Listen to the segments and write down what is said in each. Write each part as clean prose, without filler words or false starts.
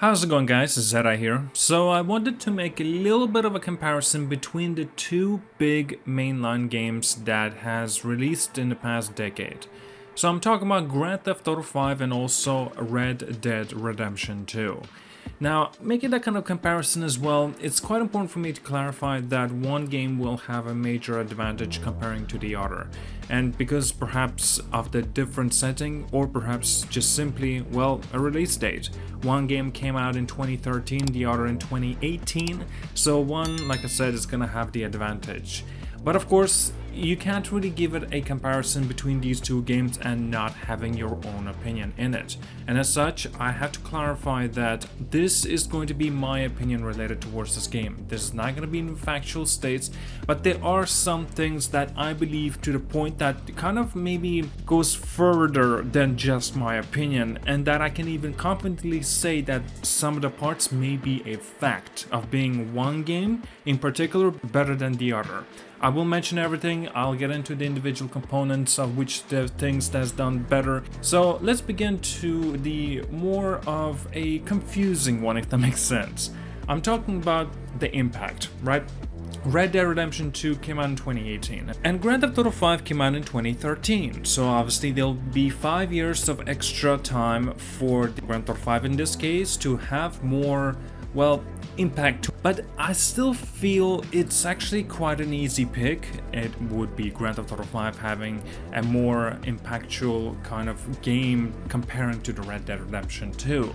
How's it going, guys? It's ZDEyE here. So I wanted to make a little bit of a comparison between the two big mainline games that has released in the past decade. So I'm talking about Grand Theft Auto 5 and also Red Dead Redemption 2. Now, making that kind of comparison as well, it's quite important for me to clarify that one game will have a major advantage comparing to the other. And because perhaps of the different setting, or perhaps just simply, well, a release date. One game came out in 2013, the other in 2018, so one, like I said, is gonna have the advantage. But of course, you can't really give it a comparison between these two games and not having your own opinion in it. And as such, I have to clarify that this is going to be my opinion related towards this game. This is not going to be in factual states, but there are some things that I believe to the point that kind of maybe goes further than just my opinion, and that I can even confidently say that some of the parts may be a fact of being one game in particular better than the other. I will mention everything, I'll get into the individual components of which the things that's done better. So let's begin to the more of a confusing one, if that makes sense. I'm talking about the impact, right? Red Dead Redemption 2 came out in 2018 and Grand Theft Auto 5 came out in 2013, so obviously there'll be 5 years of extra time for the Grand Theft Auto 5 in this case to have more, well, impact. But I still feel it's actually quite an easy pick. It would be Grand Theft Auto 5 having a more impactful kind of game comparing to the Red Dead Redemption 2.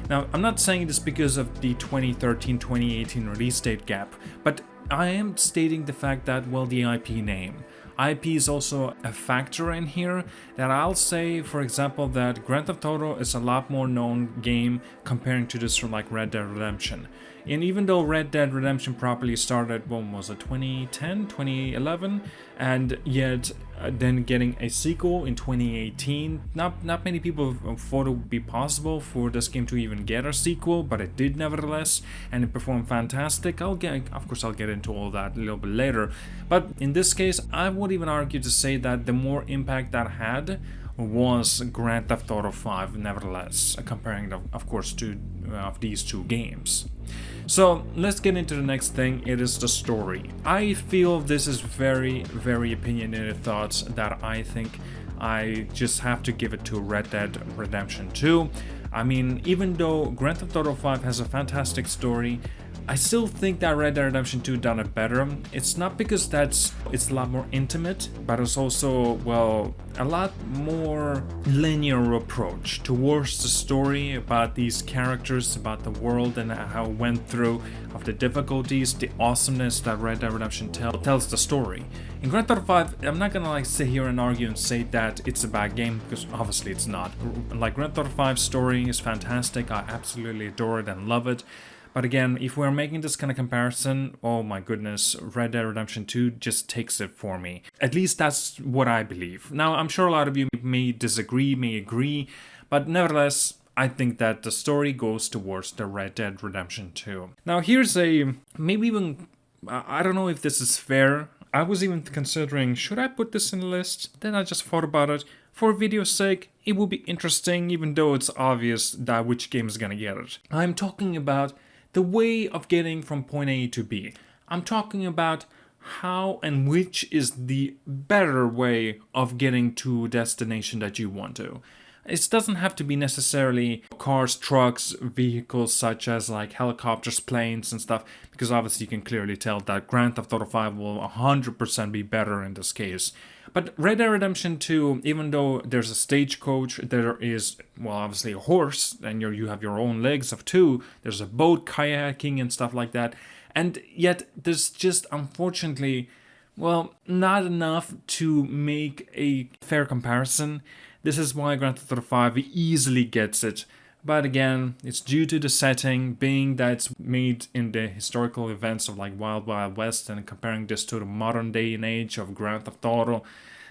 Now, I'm not saying this because of the 2013-2018 release date gap, but I am stating the fact that, well, the IP name. IP is also a factor in here that I'll say, for example, that Grand Theft Auto is a lot more known game comparing to this from like Red Dead Redemption. And even though Red Dead Redemption properly started, when was it, 2010, 2011, and yet then getting a sequel in 2018, not many people thought it would be possible for this game to even get a sequel, but it did nevertheless, and it performed fantastic. Of course I'll get into all that a little bit later, but in this case I would even argue to say that the more impact that had was Grand Theft Auto 5 nevertheless, comparing of course to of these two games. So let's get into the next thing. It is the story. I feel this is very opinionated thoughts that I think I just have to give it to Red Dead Redemption 2. I mean, even though Grand Theft Auto 5 has a fantastic story, I still think that Red Dead Redemption 2 done it better. It's not because it's a lot more intimate, but it's also, well, a lot more linear approach towards the story about these characters, about the world and how it went through, of the difficulties, the awesomeness that Red Dead Redemption tells the story. In Grand Theft Auto 5, I'm not gonna like sit here and argue and say that it's a bad game, because obviously it's not. Like, Grand Theft Auto 5's story is fantastic, I absolutely adore it and love it. But again, if we're making this kind of comparison, oh my goodness, Red Dead Redemption 2 just takes it for me. At least that's what I believe. Now, I'm sure a lot of you may disagree, may agree, but nevertheless, I think that the story goes towards the Red Dead Redemption 2. Now, here's a, maybe even, I don't know if this is fair. I was even considering, should I put this in the list? Then I just thought about it. For video's sake, it will be interesting, even though it's obvious that which game is gonna get it. I'm talking about the way of getting from point A to B. I'm talking about how and which is the better way of getting to a destination that you want to. It doesn't have to be necessarily cars, trucks, vehicles such as like helicopters, planes and stuff, because obviously you can clearly tell that Grand Theft Auto 5 will 100% be better in this case. But Red Dead Redemption 2, even though there's a stagecoach, there is, well, obviously a horse, and you have your own legs of two, there's a boat, kayaking and stuff like that, and yet there's just, unfortunately, well, not enough to make a fair comparison. This is why Grand Theft Auto 5 easily gets it. But again, it's due to the setting, being that it's made in the historical events of like Wild Wild West, and comparing this to the modern day and age of Grand Theft Auto.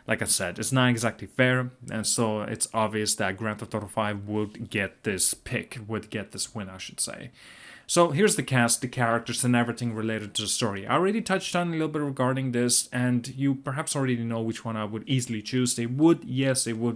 Like I said, it's not exactly fair, and so it's obvious that Grand Theft Auto 5 would get this pick, would get this win, I should say. So here's the cast, the characters, and everything related to the story. I already touched on a little bit regarding this, and you perhaps already know which one I would easily choose. It would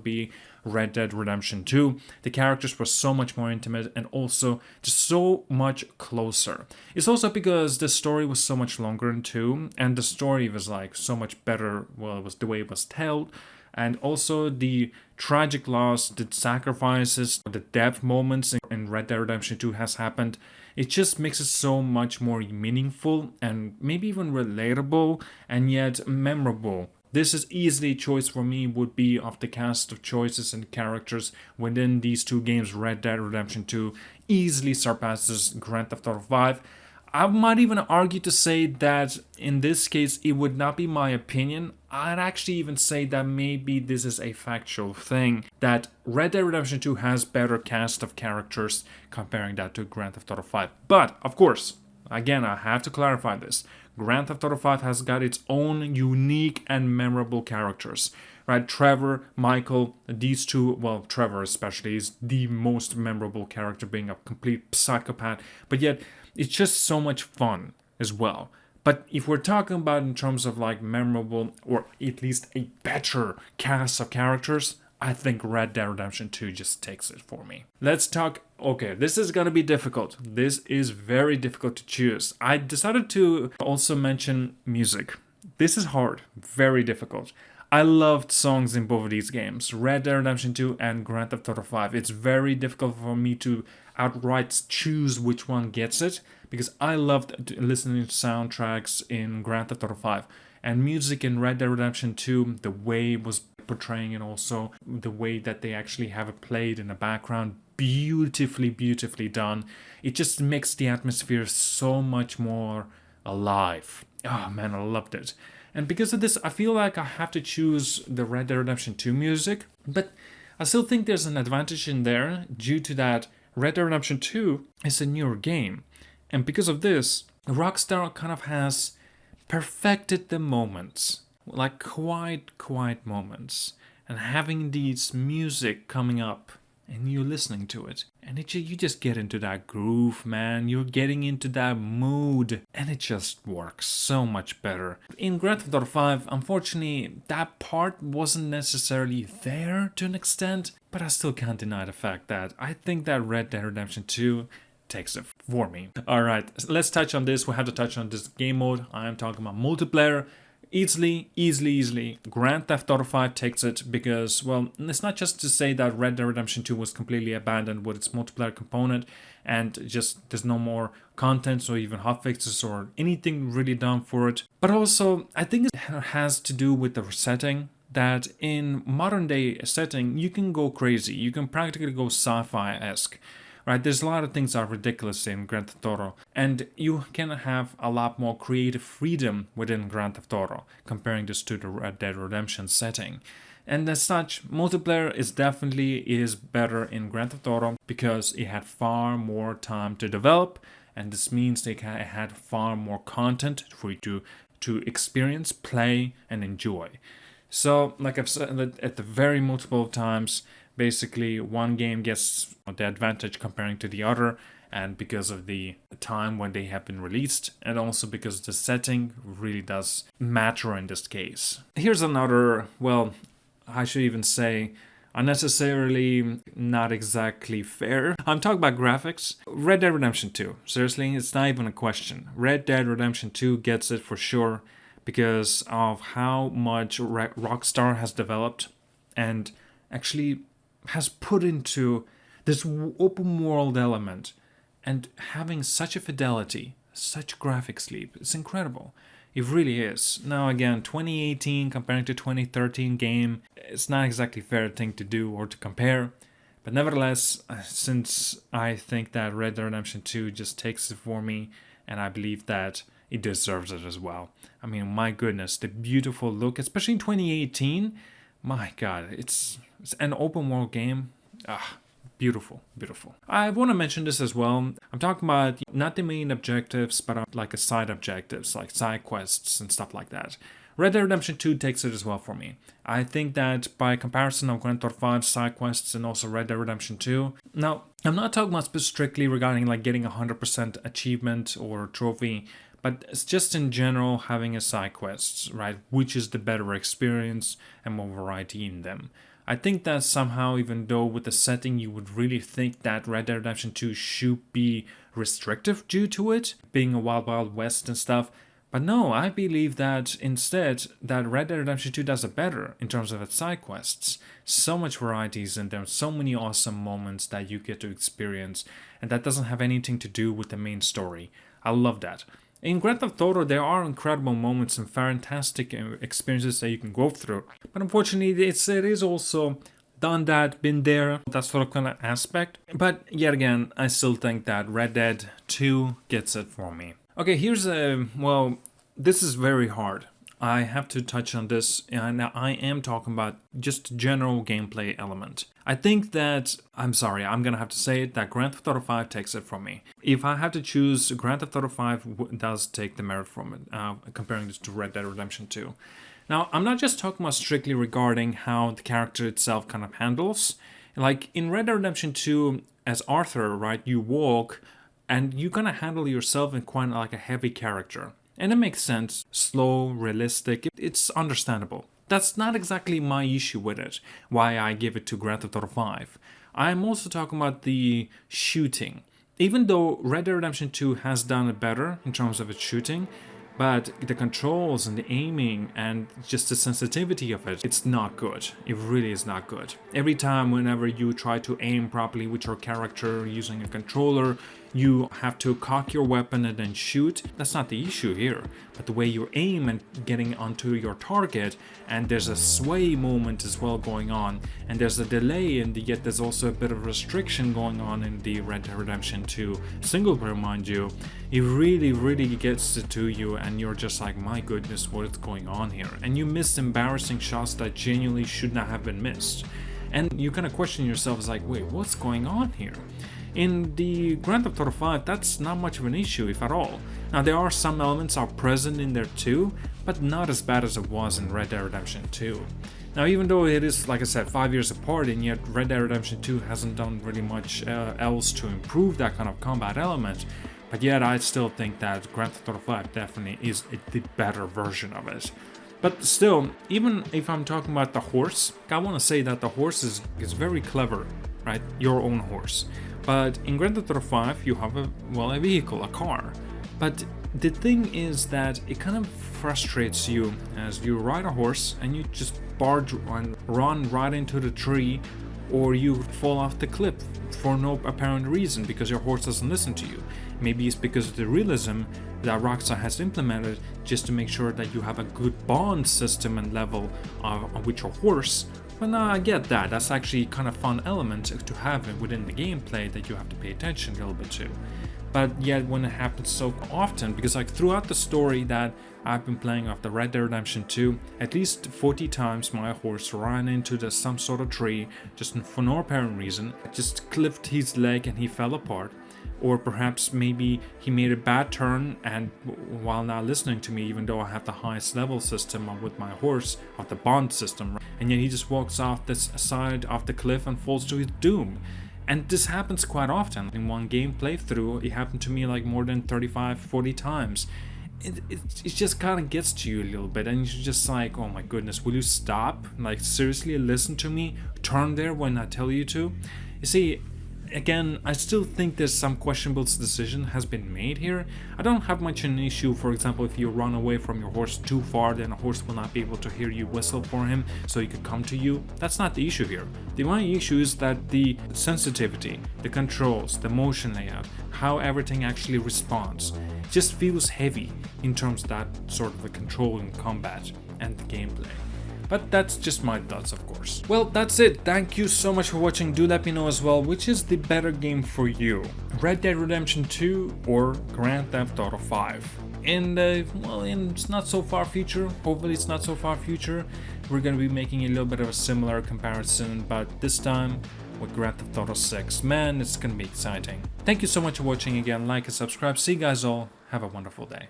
be Red Dead Redemption 2. The characters were so much more intimate and also just so much closer. It's also because the story was so much longer in 2, and the story was like so much better. Well, it was the way it was told. And also the tragic loss, the sacrifices, the depth moments in Red Dead Redemption 2 has happened. It just makes it so much more meaningful and maybe even relatable and yet memorable. This is easily a choice for me, would be of the cast of choices and characters within these two games. Red Dead Redemption 2 easily surpasses Grand Theft Auto 5. I might even argue to say that in this case it would not be my opinion. I'd actually even say that maybe this is a factual thing, that Red Dead Redemption 2 has better cast of characters comparing that to Grand Theft Auto 5. But, of course, again, I have to clarify this. Grand Theft Auto 5 has got its own unique and memorable characters. Right, Trevor, Michael, these two, well, Trevor especially is the most memorable character, being a complete psychopath, but yet it's just so much fun as well. But if we're talking about in terms of like memorable or at least a better cast of characters, I think Red Dead Redemption 2 just takes it for me. Let's talk. Okay, this is gonna be difficult. This is very difficult to choose. I decided to also mention music. This is hard, very difficult. I loved songs in both of these games, Red Dead Redemption 2 and Grand Theft Auto 5. It's very difficult for me to outright choose which one gets it, because I loved listening to soundtracks in Grand Theft Auto 5. And music in Red Dead Redemption 2, the way it was portraying, and also the way that they actually have it played in the background, beautifully done. It just makes the atmosphere so much more alive. Oh man, I loved it. And because of this, I feel like I have to choose the Red Dead Redemption 2 music, but I still think there's an advantage in there due to that Red Dead Redemption 2 is a newer game. And because of this, Rockstar kind of has perfected the moments, like quiet moments, and having these music coming up and you listening to it, and you just get into that groove, man. You're getting into that mood, and it just works so much better. In Grand Theft Auto 5, unfortunately, that part wasn't necessarily there to an extent, but I still can't deny the fact that I think that Red Dead Redemption 2 takes it for me. Alright, let's touch on this. We have to touch on this game mode. I am talking about multiplayer. Easily, Grand Theft Auto 5 takes it because, well, it's not just to say that Red Dead Redemption 2 was completely abandoned with its multiplayer component and just there's no more content or even hotfixes or anything really done for it. But also, I think it has to do with the setting, that in modern day setting, you can go crazy. You can practically go sci-fi-esque. Right, there's a lot of things that are ridiculous in Grand Theft Auto, and you can have a lot more creative freedom within Grand Theft Auto, comparing this to the Red Dead Redemption setting. And as such, multiplayer is definitely better in Grand Theft Auto because it had far more time to develop, and this means they had far more content for you to experience, play, and enjoy. So, like I've said at the very multiple times, basically one game gets the advantage comparing to the other, and because of the time when they have been released, and also because the setting really does matter in this case. Here's another, well, I should even say unnecessarily not exactly fair. I'm talking about graphics. Red Dead Redemption 2. Seriously, it's not even a question. Red Dead Redemption 2 gets it for sure because of how much Rockstar has developed and actually has put into this open world element, and having such a fidelity, such graphics leap, it's incredible. It really is. Now again, 2018 comparing to 2013 game, it's not exactly a fair thing to do or to compare, but nevertheless, since I think that Red Dead Redemption 2 just takes it for me, and I believe that it deserves it as well. I mean, my goodness, the beautiful look, especially in 2018, my god, it's an open world game. Beautiful. I want to mention this as well. I'm talking about not the main objectives, but like a side objectives, like side quests and stuff like that. Red Dead Redemption 2 takes it as well for me. I think that by comparison of Grand Theft 5 side quests and also Red Dead Redemption 2, now I'm not talking about strictly regarding like getting 100% achievement or trophy, but it's just in general having a side quests, right? Which is the better experience and more variety in them. I think that somehow, even though with the setting you would really think that Red Dead Redemption 2 should be restrictive due to it, being a Wild Wild West and stuff, but no, I believe that instead that Red Dead Redemption 2 does it better in terms of its side quests. So much varieties and there's so many awesome moments that you get to experience, and that doesn't have anything to do with the main story. I love that. In Grand Theft Auto, there are incredible moments and fantastic experiences that you can go through, but unfortunately it is also done that, been there, that sort of kind of aspect. But yet again, I still think that Red Dead 2 gets it for me. Okay, here's well, this is very hard. I have to touch on this, and I am talking about just general gameplay element. I think that, I'm gonna have to say it, that Grand Theft Auto 5 takes it from me. If I have to choose, Grand Theft Auto 5 does take the merit from it, comparing this to Red Dead Redemption 2. Now, I'm not just talking about strictly regarding how the character itself kind of handles. Like, in Red Dead Redemption 2, as Arthur, right, you walk, and you're gonna handle yourself in quite like a heavy character. And it makes sense, slow, realistic, it's understandable. That's not exactly my issue with it, why I give it to Grand Theft Auto 5. I'm also talking about the shooting. Even though Red Dead Redemption 2 has done it better in terms of its shooting, but the controls and the aiming and just the sensitivity of it, it's not good. It really is not good. Every time whenever you try to aim properly with your character using a controller, you have to cock your weapon and then shoot. That's not the issue here, but the way you aim and getting onto your target, and there's a sway moment as well going on, and there's a delay, and yet there's also a bit of restriction going on in the Red Dead Redemption 2 single player, mind you. It really gets to you, and you're just like, my goodness, what is going on here? And you miss embarrassing shots that genuinely should not have been missed. And you kind of question yourself, it's like, wait, what's going on here? In the Grand Theft Auto 5, that's not much of an issue, if at all. Now, there are some elements are present in there too, but not as bad as it was in Red Dead Redemption 2. Now, even though it is, like I said, 5 years apart, and yet Red Dead Redemption 2 hasn't done really much else to improve that kind of combat element, but yet I still think that Grand Theft Auto 5 definitely is the better version of it. But still, even if I'm talking about the horse, I want to say that the horse is very clever, right? Your own horse. But in Grand Theft Auto 5, you have a vehicle, a car. But the thing is that it kind of frustrates you as you ride a horse and you just barge and run right into the tree, or you fall off the cliff for no apparent reason because your horse doesn't listen to you. Maybe it's because of the realism that Rockstar has implemented just to make sure that you have a good bond system and level with your horse. But no, I get that. That's actually kind of fun element to have within the gameplay that you have to pay attention a little bit to. But yet when it happens so often, because like throughout the story that I've been playing of the Red Dead Redemption 2, at least 40 times my horse ran into some sort of tree just for no apparent reason, just clipped his leg and he fell apart. Or perhaps maybe he made a bad turn and while not listening to me, even though I have the highest level system with my horse, of the bond system, and yet he just walks off this side of the cliff and falls to his doom. And this happens quite often. In one game playthrough, it happened to me like more than 35-40 times. It just kind of gets to you a little bit, and you're just like, oh my goodness, will you stop? Like, seriously, listen to me? Turn there when I tell you to? You see, again, I still think there's some questionable decision has been made here. I don't have much an issue, for example, if you run away from your horse too far, then a horse will not be able to hear you whistle for him, so he could come to you. That's not the issue here. The only issue is that the sensitivity, the controls, the motion layout, how everything actually responds, just feels heavy in terms of that sort of the control in combat and the gameplay. But that's just my thoughts, of course. Well, that's it. Thank you so much for watching. Do let me know as well which is the better game for you, Red Dead Redemption 2 or Grand Theft Auto 5. In it's not so far future, hopefully it's not so far future, we're gonna be making a little bit of a similar comparison, but this time with Grand Theft Auto 6. Man, it's gonna be exciting. Thank you so much for watching again. Like and subscribe. See you guys all. Have a wonderful day.